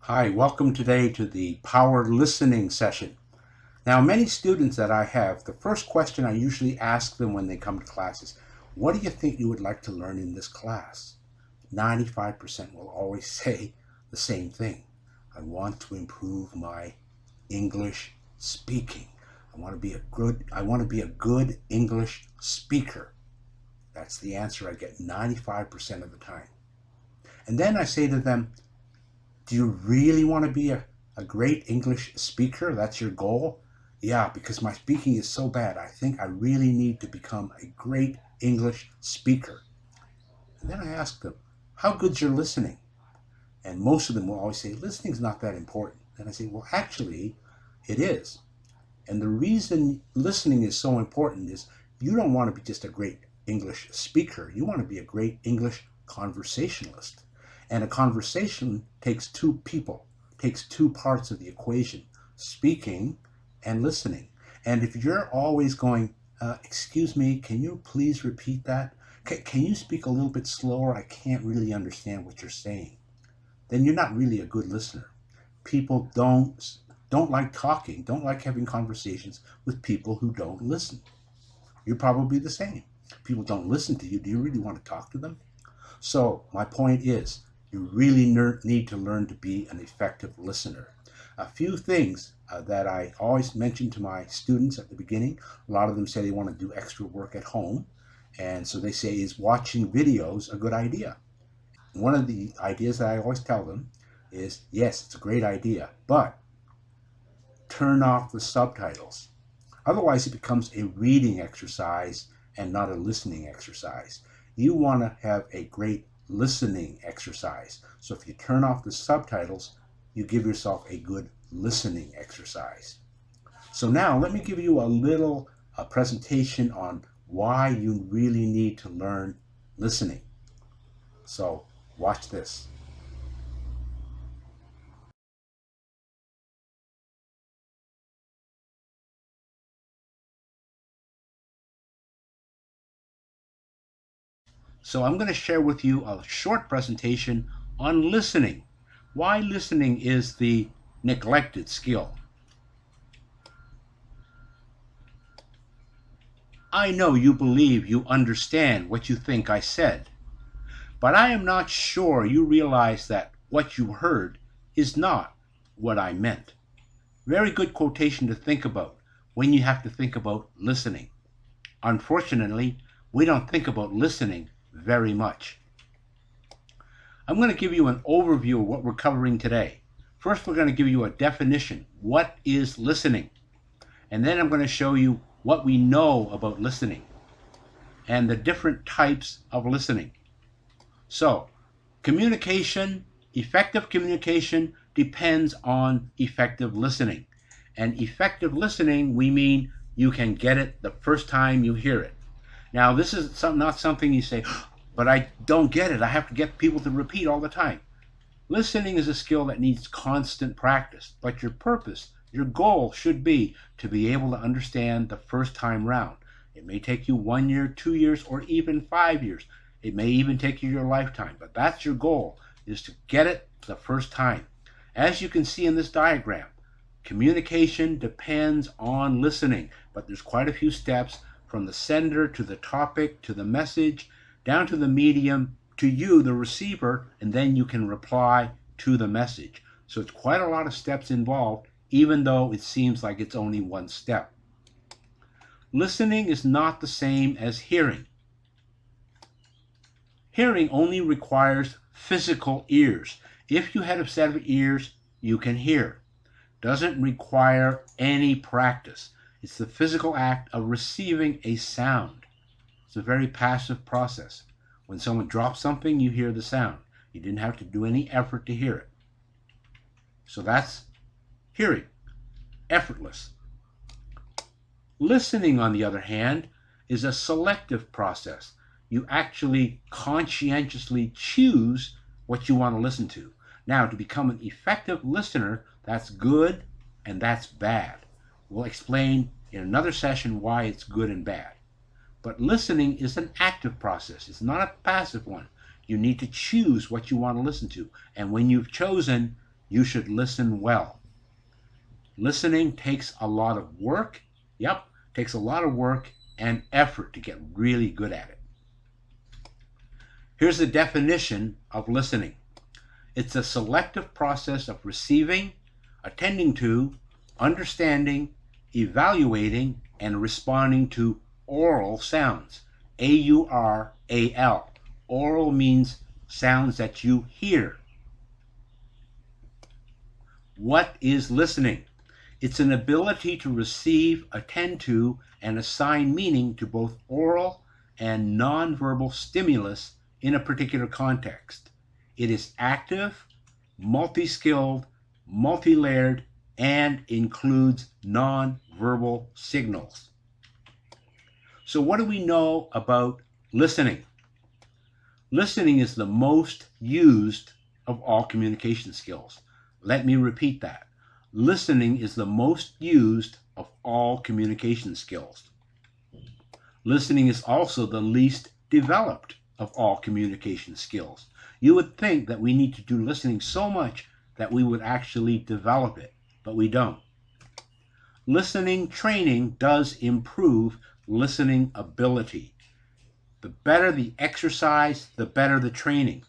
Hi, welcome today to the Power Listening session. Now, many students that I have, the first question I usually ask them when they come to class is, what do you think you would like to learn in this class? 95% will always say the same thing. I want to improve my English speaking. I want to be a good English speaker. That's the answer I get 95% of the time. And then I say to them, do you really want to be a great English speaker? That's your goal? Yeah, because my speaking is so bad. I think I really need to become a great English speaker. And then I ask them, how good's your listening? And most of them will always say, listening's not that important. And I say, well, actually, it is. And the reason listening is so important is you don't want to be just a great English speaker. You want to be a great English conversationalist. And a conversation takes two people, takes two parts of the equation, speaking and listening. And if you're always going, excuse me, can you please repeat that? Can you speak a little bit slower? I can't really understand what you're saying. Then you're not really a good listener. People don't like talking, don't like having conversations with people who don't listen. You're probably the same. People don't listen to you. Do you really want to talk to them? So my point is, you really need to learn to be an effective listener. A few things that I always mention to my students at the beginning, a lot of them say they want to do extra work at home. And so they say, is watching videos a good idea? One of the ideas that I always tell them is, yes, it's a great idea, but turn off the subtitles. Otherwise, it becomes a reading exercise and not a listening exercise. You want to have a great listening exercise. So if you turn off the subtitles, you give yourself a good listening exercise. So now let me give you a little presentation on why you really need to learn listening. So watch this. So I'm going to share with you a short presentation on listening. Why listening is the neglected skill. I know you believe you understand what you think I said, but I am not sure you realize that what you heard is not what I meant. Very good quotation to think about when you have to think about listening. Unfortunately, we don't think about listening very much. I'm going to give you an overview of what we're covering today. First, we're going to give you a definition. What is listening? And then I'm going to show you what we know about listening and the different types of listening. So, communication, effective communication depends on effective listening. And effective listening, we mean you can get it the first time you hear it. Now, this is not something you say, but I don't get it. I have to get people to repeat all the time. Listening is a skill that needs constant practice, but your purpose, your goal should be to be able to understand the first time round. It may take you 1 year, 2 years, or even 5 years. It may even take you your lifetime, but that's your goal, is to get it the first time. As you can see in this diagram, communication depends on listening, but there's quite a few steps from the sender to the topic to the message, down to the medium, to you, the receiver, and then you can reply to the message. So it's quite a lot of steps involved, even though it seems like it's only one step. Listening is not the same as hearing. Hearing only requires physical ears. If you had a set of ears, you can hear. Doesn't require any practice. It's the physical act of receiving a sound. It's a very passive process. When someone drops something, you hear the sound. You didn't have to do any effort to hear it. So that's hearing, effortless. Listening, on the other hand, is a selective process. You actually conscientiously choose what you want to listen to. Now, to become an effective listener, that's good and that's bad. We'll explain in another session why it's good and bad. But listening is an active process. It's not a passive one. You need to choose what you want to listen to. And when you've chosen, you should listen well. Listening takes a lot of work. Yep, takes a lot of work and effort to get really good at it. Here's the definition of listening. It's a selective process of receiving, attending to, understanding, evaluating, and responding to oral sounds. A-U-R-A-L. Oral means sounds that you hear. What is listening? It's an ability to receive, attend to, and assign meaning to both oral and nonverbal stimulus in a particular context. It is active, multi-skilled, multi-layered, and includes nonverbal signals. So what do we know about listening? Listening is the most used of all communication skills. Let me repeat that. Listening is the most used of all communication skills. Listening is also the least developed of all communication skills. You would think that we need to do listening so much that we would actually develop it, but we don't. Listening training does improve listening ability. The better the exercise, the better the training.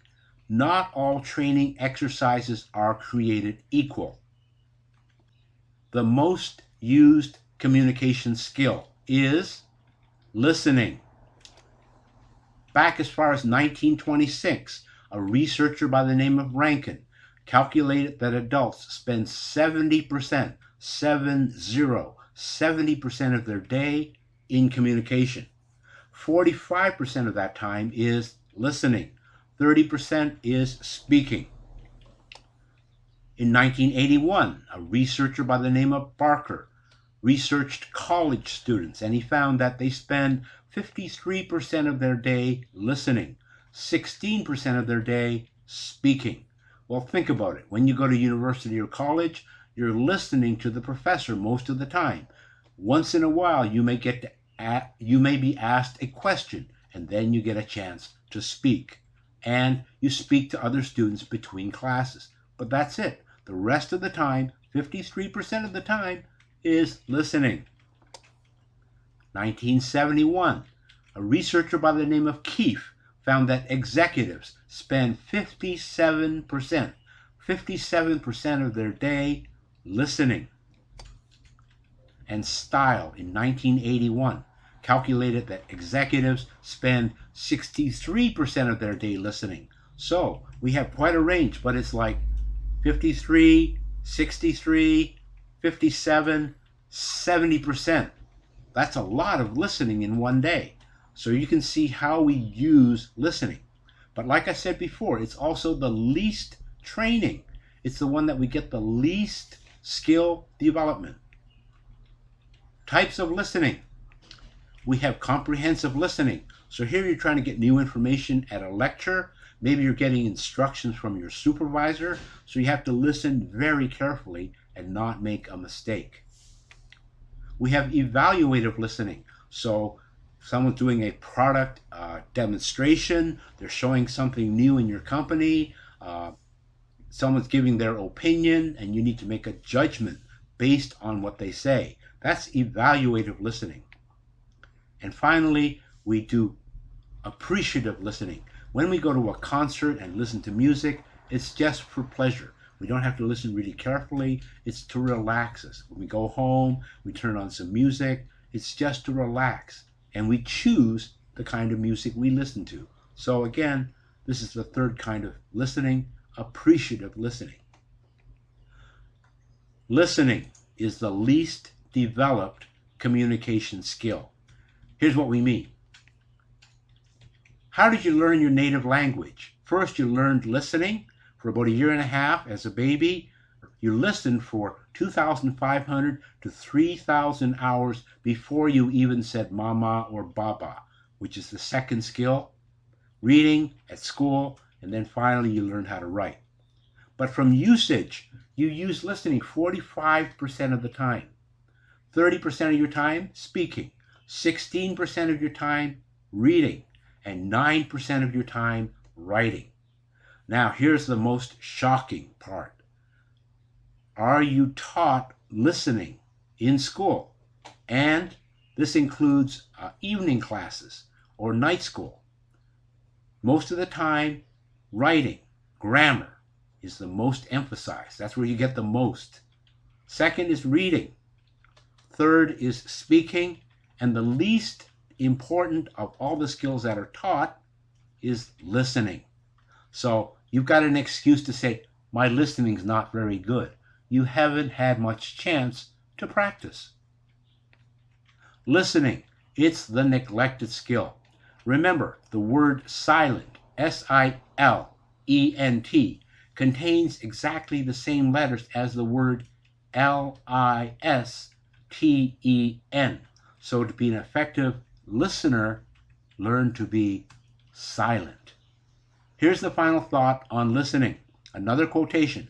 Not all training exercises are created equal. The most used communication skill is listening. Back as far as 1926, a researcher by the name of Rankin calculated that adults spend 70% of their day in communication. 45% of that time is listening. 30% is speaking. In 1981, a researcher by the name of Barker researched college students, and he found that they spend 53% of their day listening, 16% of their day speaking. Well, think about it. When you go to university or college, you're listening to the professor most of the time. Once in a while, you may be asked a question, and then you get a chance to speak. And you speak to other students between classes. But that's it. The rest of the time, 53% of the time, is listening. 1971, a researcher by the name of Keefe found that executives spend 57% of their day listening. And Style in 1981 calculated that executives spend 63% of their day listening. So we have quite a range, but it's like 53, 63, 57, 70%. That's a lot of listening in one day. So you can see how we use listening. But like I said before, it's also the least training. It's the one that we get the least skill development. Types of listening. We have comprehensive listening. So here you're trying to get new information at a lecture. Maybe you're getting instructions from your supervisor. So you have to listen very carefully and not make a mistake. We have evaluative listening. So someone's doing a product demonstration. They're showing something new in your company. Someone's giving their opinion, and you need to make a judgment based on what they say. That's evaluative listening. And finally, we do appreciative listening. When we go to a concert and listen to music, it's just for pleasure. We don't have to listen really carefully. It's to relax us. When we go home, we turn on some music. It's just to relax. And we choose the kind of music we listen to. So again, this is the third kind of listening, appreciative listening. Listening is the least developed communication skill. Here's what we mean. How did you learn your native language? First, you learned listening for about 1.5 years as a baby. You listened for 2,500 to 3,000 hours before you even said mama or baba, which is the second skill. Reading at school, and then finally you learn how to write. But from usage, you use listening 45% of the time. 30% of your time speaking, 16% of your time reading, and 9% of your time writing. Now, here's the most shocking part. Are you taught listening in school? And this includes evening classes or night school. Most of the time, writing, grammar is the most emphasized. That's where you get the most. Second is reading. Third is speaking. And the least important of all the skills that are taught is listening. So you've got an excuse to say, my listening's not very good. You haven't had much chance to practice. Listening, it's the neglected skill. Remember, the word silent, S-I-L-E-N-T, contains exactly the same letters as the word L-I-S-T-E-N. So to be an effective listener, learn to be silent. Here's the final thought on listening. Another quotation.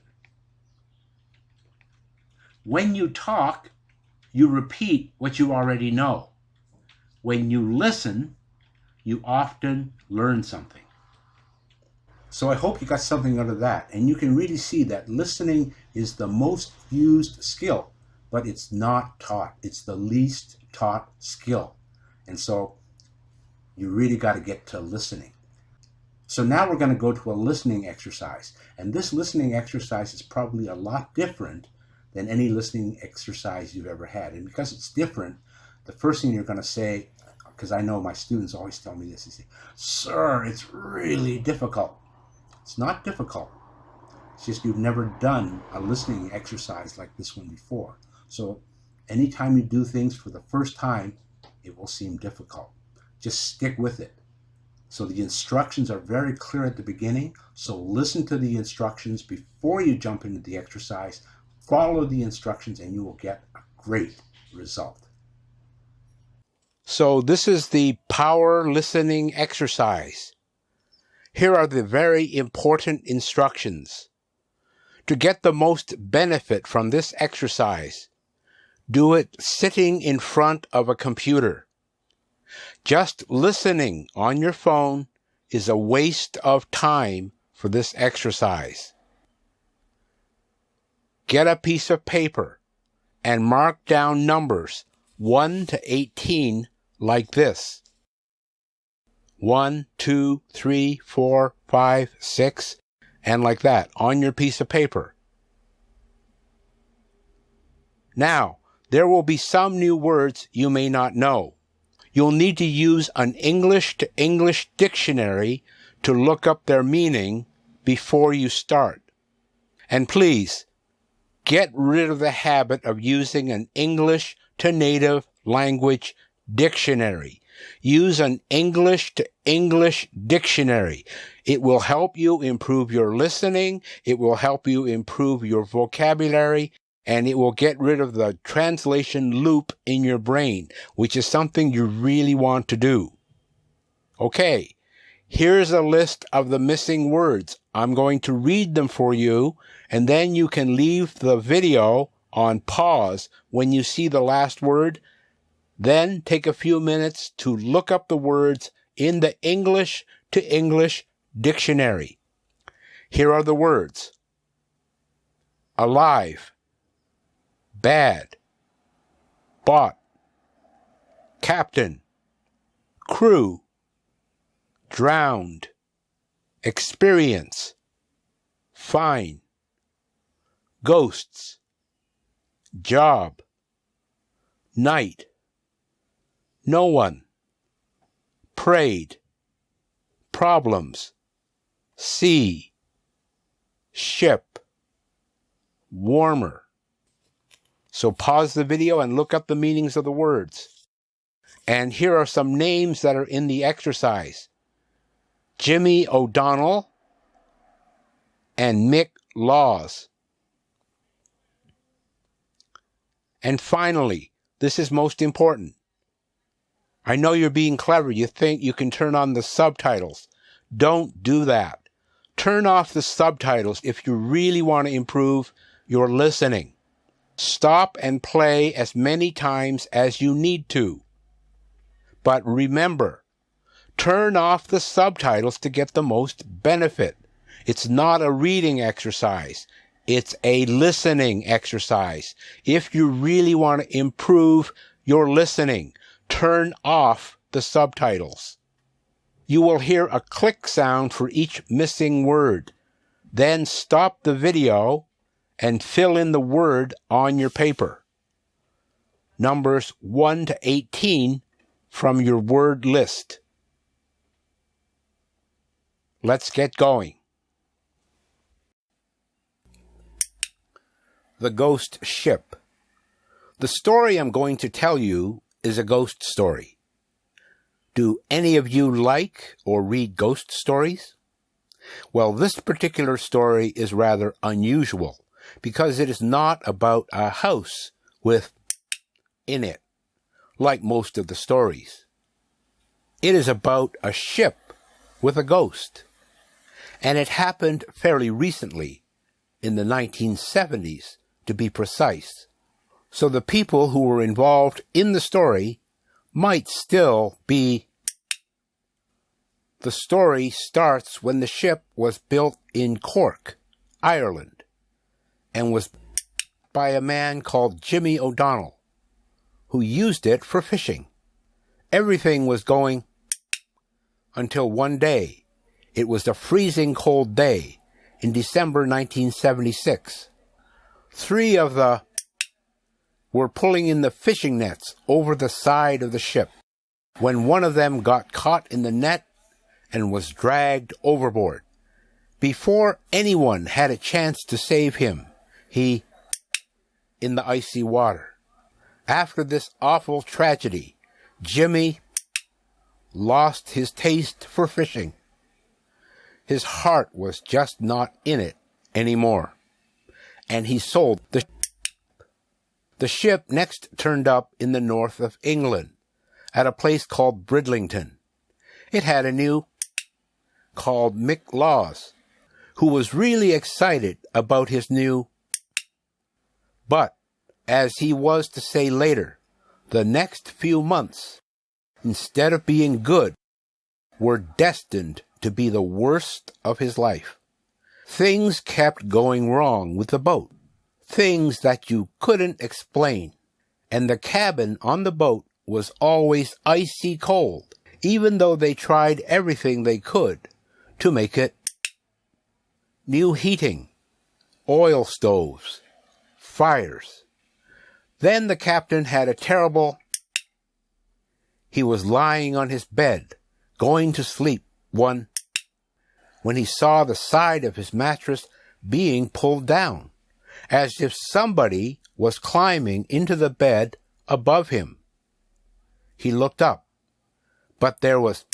When you talk, you repeat what you already know. When you listen, you often learn something. So I hope you got something out of that. And you can really see that listening is the most used skill, but it's not taught. It's the least taught skill. And so you really got to get to listening. So now we're going to go to a listening exercise. And this listening exercise is probably a lot different than any listening exercise you've ever had. And because it's different, the first thing you're going to say, because I know my students always tell me this, they say, "Sir, it's really difficult." It's not difficult. It's just you've never done a listening exercise like this one before. So anytime you do things for the first time, it will seem difficult. Just stick with it. So the instructions are very clear at the beginning. So listen to the instructions before you jump into the exercise. Follow the instructions and you will get a great result. So this is the power listening exercise. Here are the very important instructions. To get the most benefit from this exercise, do it sitting in front of a computer. Just listening on your phone is a waste of time for this exercise. Get a piece of paper and mark down numbers 1 to 18 like this. 1, 2, 3, 4, 5, 6, and like that on your piece of paper. Now, there will be some new words you may not know. You'll need to use an English-to-English dictionary to look up their meaning before you start. And please, get rid of the habit of using an English-to-native language dictionary. Use an English-to-English dictionary. It will help you improve your listening, it will help you improve your vocabulary, and it will get rid of the translation loop in your brain, which is something you really want to do. Okay, here's a list of the missing words. I'm going to read them for you, and then you can leave the video on pause when you see the last word. Then take a few minutes to look up the words in the English-to-English dictionary. Here are the words: alive, bad, bought, captain, crew, drowned, experience, fine, ghosts, job, night, no one, prayed, problems, sea, ship, warmer. So pause the video and look up the meanings of the words. And here are some names that are in the exercise: Jimmy O'Donnell and Mick Laws. And finally, this is most important. I know you're being clever. You think you can turn on the subtitles. Don't do that. Turn off the subtitles if you really want to improve your listening. Stop and play as many times as you need to. But remember, turn off the subtitles to get the most benefit. It's not a reading exercise. It's a listening exercise. If you really want to improve your listening, turn off the subtitles. You will hear a click sound for each missing word. Then stop the video and fill in the word on your paper. Numbers 1 to 18 from your word list. Let's get going. The Ghost Ship. The story I'm going to tell you is a ghost story. Do any of you like or read ghost stories? Well, this particular story is rather unusual because it is not about a house with in it, like most of the stories. It is about a ship with a ghost. And it happened fairly recently, in the 1970s, to be precise. So the people who were involved in the story might still be. The story starts when the ship was built in Cork, Ireland, and was by a man called Jimmy O'Donnell, who used it for fishing. Everything was going until one day. It was a freezing cold day in December 1976. 3 of the were pulling in the fishing nets over the side of the ship when one of them got caught in the net and was dragged overboard. Before anyone had a chance to save him, he in the icy water. After this awful tragedy, Jimmy lost his taste for fishing. His heart was just not in it anymore, and he sold the ship. The ship next turned up in the north of England, at a place called Bridlington. It had a new called Mick Laws, who was really excited about his new. But, as he was to say later, the next few months, instead of being good, were destined to be the worst of his life. Things kept going wrong with the boat, things that you couldn't explain, and the cabin on the boat was always icy cold, even though they tried everything they could to make it. New heating, oil stoves, fires. Then the captain had a terrible. He was lying on his bed, going to sleep when he saw the side of his mattress being pulled down, as if somebody was climbing into the bed above him. He looked up, but there was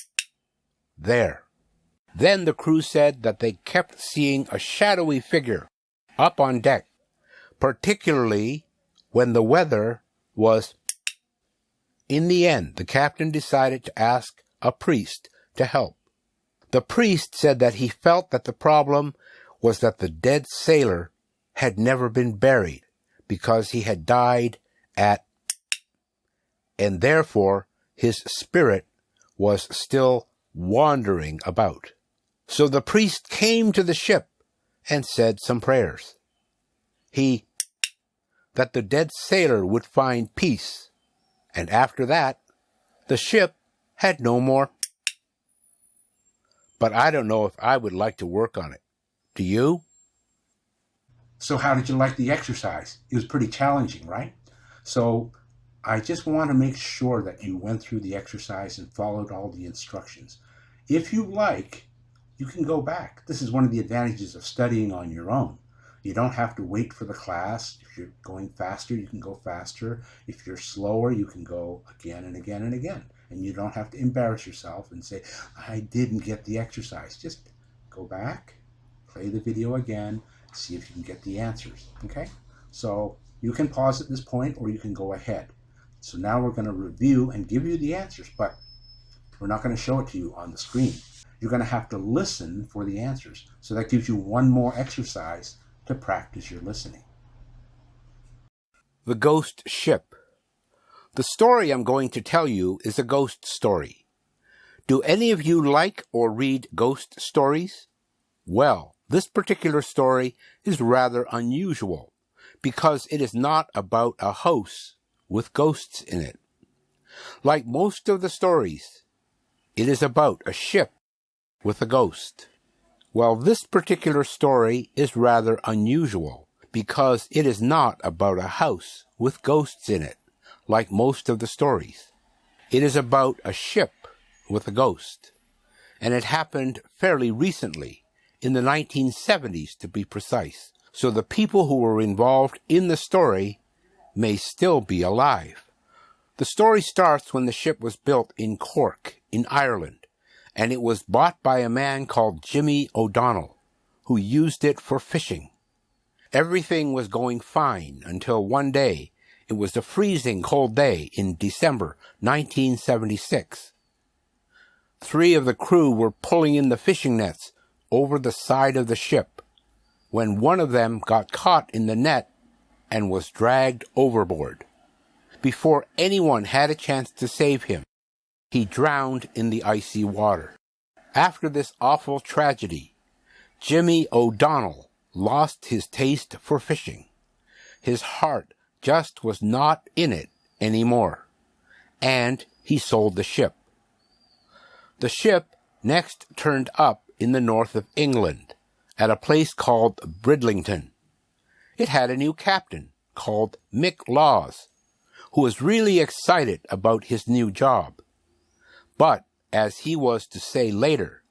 there. Then the crew said that they kept seeing a shadowy figure up on deck, particularly when the weather was. In the end, the captain decided to ask a priest to help. The priest said that he felt that the problem was that the dead sailor had never been buried because he had died and therefore his spirit was still wandering about. So the priest came to the ship and said some prayers. That the dead sailor would find peace, and after that, the ship had no more. But I don't know if I would like to work on it. Do you? So how did you like the exercise? It was pretty challenging, right? So I just want to make sure that you went through the exercise and followed all the instructions. If you like, you can go back. This is one of the advantages of studying on your own. You don't have to wait for the class. If you're going faster, you can go faster. If you're slower, you can go again and again and again. And you don't have to embarrass yourself and say, I didn't get the exercise. Just go back, play the video again, see if you can get the answers, okay? So you can pause at this point or you can go ahead. So now we're going to review and give you the answers, but we're not going to show it to you on the screen. You're going to have to listen for the answers. So that gives you one more exercise to practice your listening. The Ghost Ship. The story I'm going to tell you is a ghost story. Do any of you like or read ghost stories? Well, This particular story is rather unusual because it is not about a house with ghosts in it. Like most of the stories, it is about a ship with a ghost. Well, this particular story is rather unusual because it is not about a house with ghosts in it, like most of the stories. It is about a ship with a ghost, and it happened fairly recently, in the 1970s to be precise. So the people who were involved in the story may still be alive. The story starts when the ship was built in Cork, in Ireland, and it was bought by a man called Jimmy O'Donnell, who used it for fishing. Everything was going fine until one day, it was a freezing cold day in December 1976. 3 of the crew were pulling in the fishing nets over the side of the ship when one of them got caught in the net and was dragged overboard. Before anyone had a chance to save him, he drowned in the icy water. After this awful tragedy, Jimmy O'Donnell lost his taste for fishing. His heart just was not in it anymore, and he sold the ship. The ship next turned up in the north of England, at a place called Bridlington. It had a new captain called Mick Laws, who was really excited about his new job. But, as he was to say later,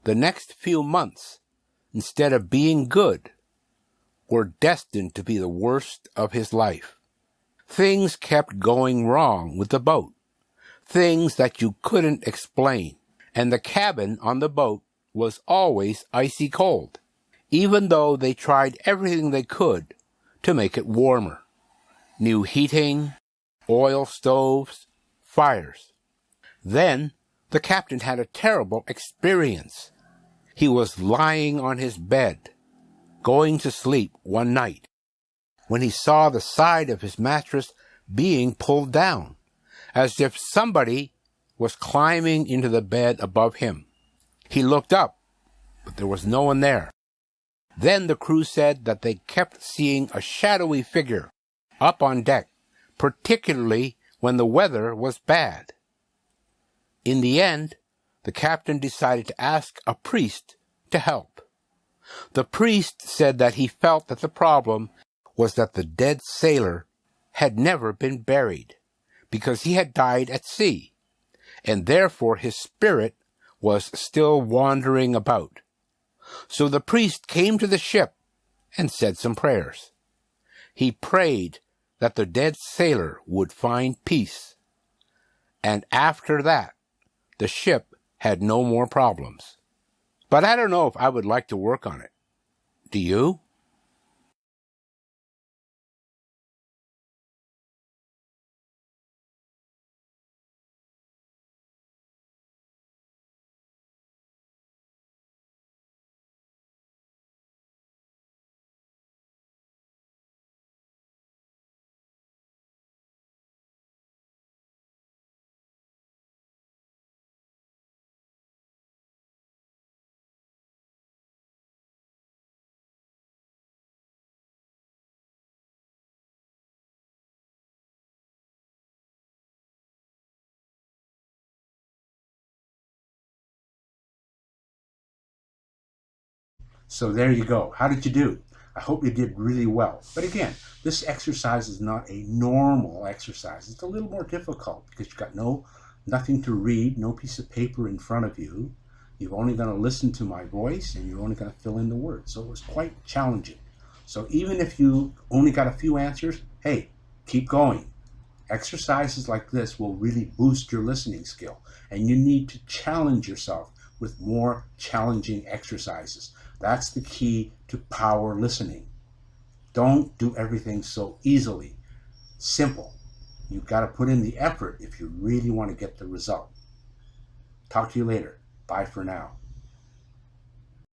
the next few months, instead of being good, were destined to be the worst of his life. Things kept going wrong with the boat, things that you couldn't explain, and the cabin on the boat was always icy cold, even though they tried everything they could to make it warmer. New heating, oil stoves, fires. Then the captain had a terrible experience. He was lying on his bed, going to sleep one night, when he saw the side of his mattress being pulled down, as if somebody was climbing into the bed above him. He looked up, but there was no one there. Then the crew said that they kept seeing a shadowy figure up on deck, particularly when the weather was bad. In the end, the captain decided to ask a priest to help. The priest said that he felt that the problem was that the dead sailor had never been buried, because he had died at sea, and therefore his spirit was still wandering about. So the priest came to the ship and said some prayers. He prayed that the dead sailor would find peace, and after that, the ship had no more problems. But I don't know if I would like to work on it. Do you? So there you go. How did you do? I hope you did really well. But again, this exercise is not a normal exercise. It's a little more difficult because you've got nothing to read, no piece of paper in front of you. You're only going to listen to my voice, and you're only going to fill in the words. So it was quite challenging. So even if you only got a few answers, hey, keep going. Exercises like this will really boost your listening skill, and you need to challenge yourself with more challenging exercises. That's the key to power listening. Don't do everything so easily. Simple. You've got to put in the effort if you really want to get the result. Talk to you later. Bye for now.